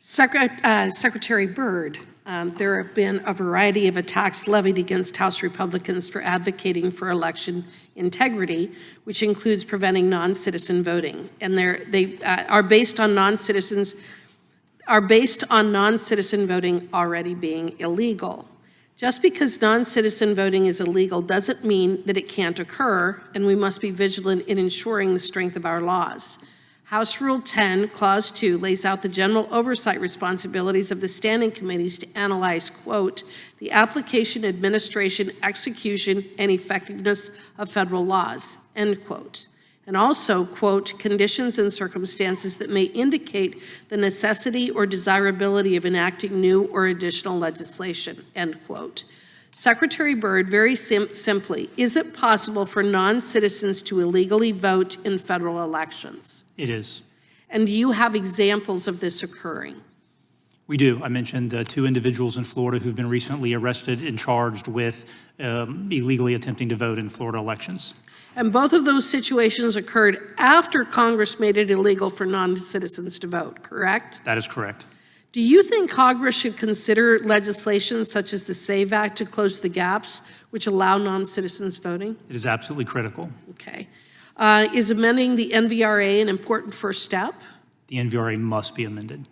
Secretary Byrd, there have been a variety of attacks levied against House Republicans for advocating for election integrity, which includes preventing non-citizen voting, and they are based on non-citizen voting already being illegal. Just because non-citizen voting is illegal doesn't mean that it can't occur, and we must be vigilant in ensuring the strength of our laws. House Rule 10, Clause 2, lays out the general oversight responsibilities of the standing committees to analyze, quote, the application, administration, execution, and effectiveness of federal laws, end quote. And also, quote, conditions and circumstances that may indicate the necessity or desirability of enacting new or additional legislation, end quote. Secretary Byrd, very simply, is it possible for non-citizens to illegally vote in federal elections? It is. And do you have examples of this occurring? We do. I mentioned 2 individuals in Florida who've been recently arrested and charged with illegally attempting to vote in Florida elections. And both of those situations occurred after Congress made it illegal for non-citizens to vote, correct? That is correct. Do you think Congress should consider legislation such as the SAVE Act to close the gaps which allow non-citizens voting? It is absolutely critical. Okay. Is amending the NVRA an important first step? The NVRA must be amended.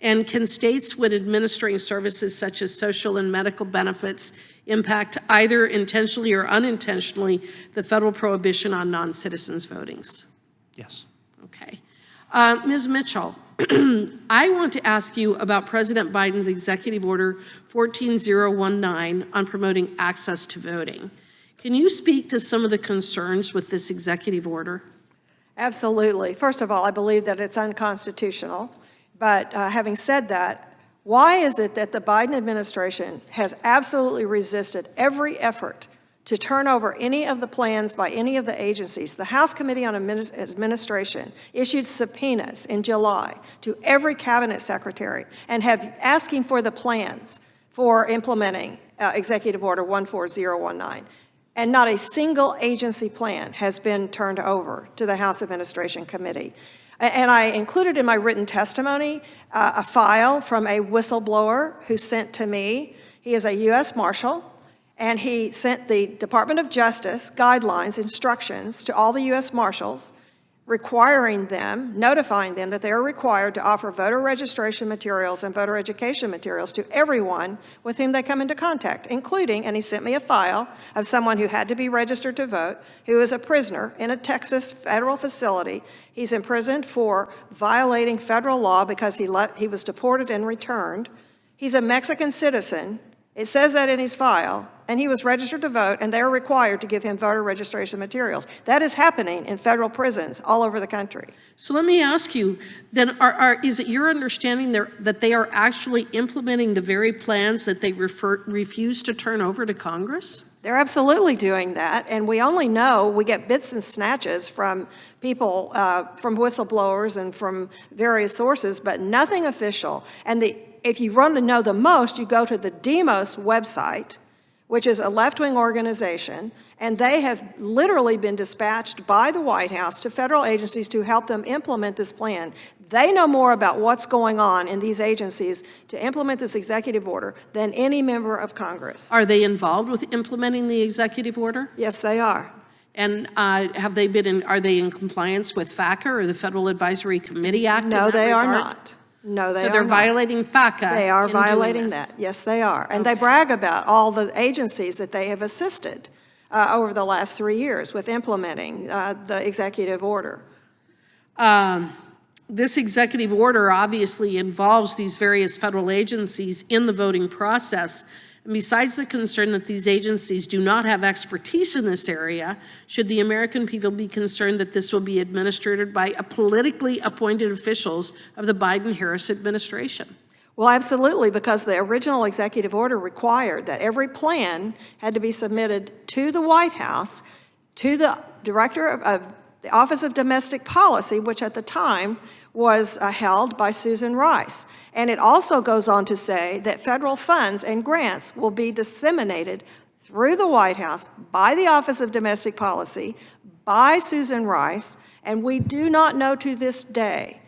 And can states, when administering services such as social and medical benefits, impact either intentionally or unintentionally the federal prohibition on non-citizens votings? Yes. Okay. Ms. Mitchell, I want to ask you about President Biden's Executive Order 14019 on promoting access to voting. Can you speak to some of the concerns with this executive order? Absolutely. First of all, I believe that it's unconstitutional. But having said that, why is it that the Biden administration has absolutely resisted every effort to turn over any of the plans by any of the agencies? The House Committee on Administration issued subpoenas in July to every cabinet secretary and have asking for the plans for implementing Executive Order 14019. And not a single agency plan has been turned over to the House Administration Committee. And I included in my written testimony a file from a whistleblower who sent to me. He is a U.S. Marshal, and he sent the Department of Justice guidelines, instructions to all the U.S. Marshals, requiring them, notifying them that they are required to offer voter registration materials and voter education materials to everyone with whom they come into contact, including, and he sent me a file of someone who had to be registered to vote, who is a prisoner in a Texas federal facility. He's imprisoned for violating federal law because he was deported and returned. He's a Mexican citizen. It says that in his file, and he was registered to vote, and they're required to give him voter registration materials. That is happening in federal prisons all over the country. So let me ask you, then, is it your understanding that they are actually implementing the very plans that they refuse to turn over to Congress? They're absolutely doing that, and we only know, we get bits and snatches from people, from whistleblowers and from various sources, but nothing official. And if you want to know the most, you go to the Demos website, which is a left-wing organization, and they have literally been dispatched by the White House to federal agencies to help them implement this plan. They know more about what's going on in these agencies to implement this executive order than any member of Congress. Are they involved with implementing the executive order? Yes, they are. And are they in compliance with FACA or the Federal Advisory Committee Act? No, they are not. No, they are not. So they're violating FACA. They are violating that. Yes, they are. And they brag about all the agencies that they have assisted over the last 3 years with implementing the executive order. This executive order obviously involves these various federal agencies in the voting process. And besides the concern that these agencies do not have expertise in this area, should the American people be concerned that this will be administered by politically appointed officials of the Biden-Harris administration? Well, absolutely, because the original executive order required that every plan had to be submitted to the White House, to the director of the Office of Domestic Policy, which at the time was held by Susan Rice. And it also goes on to say that federal funds and grants will be disseminated through the White House by the Office of Domestic Policy, by Susan Rice, and we do not know to this day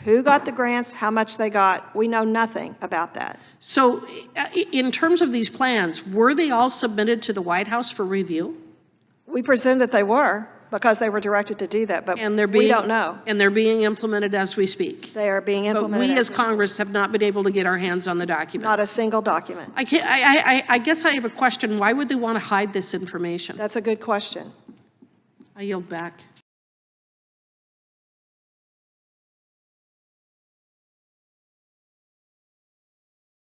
Who got the grants, how much they got, we know nothing about that. So in terms of these plans, were they all submitted to the White House for review? We presume that they were, because they were directed to do that, but And they're we being, don't know. And they're being implemented as we speak. They are being But implemented. we as we Congress have not been able to get our hands on the documents. Not a single document. I guess I have a question. Why would they want to hide this information? That's a good question. I yield back.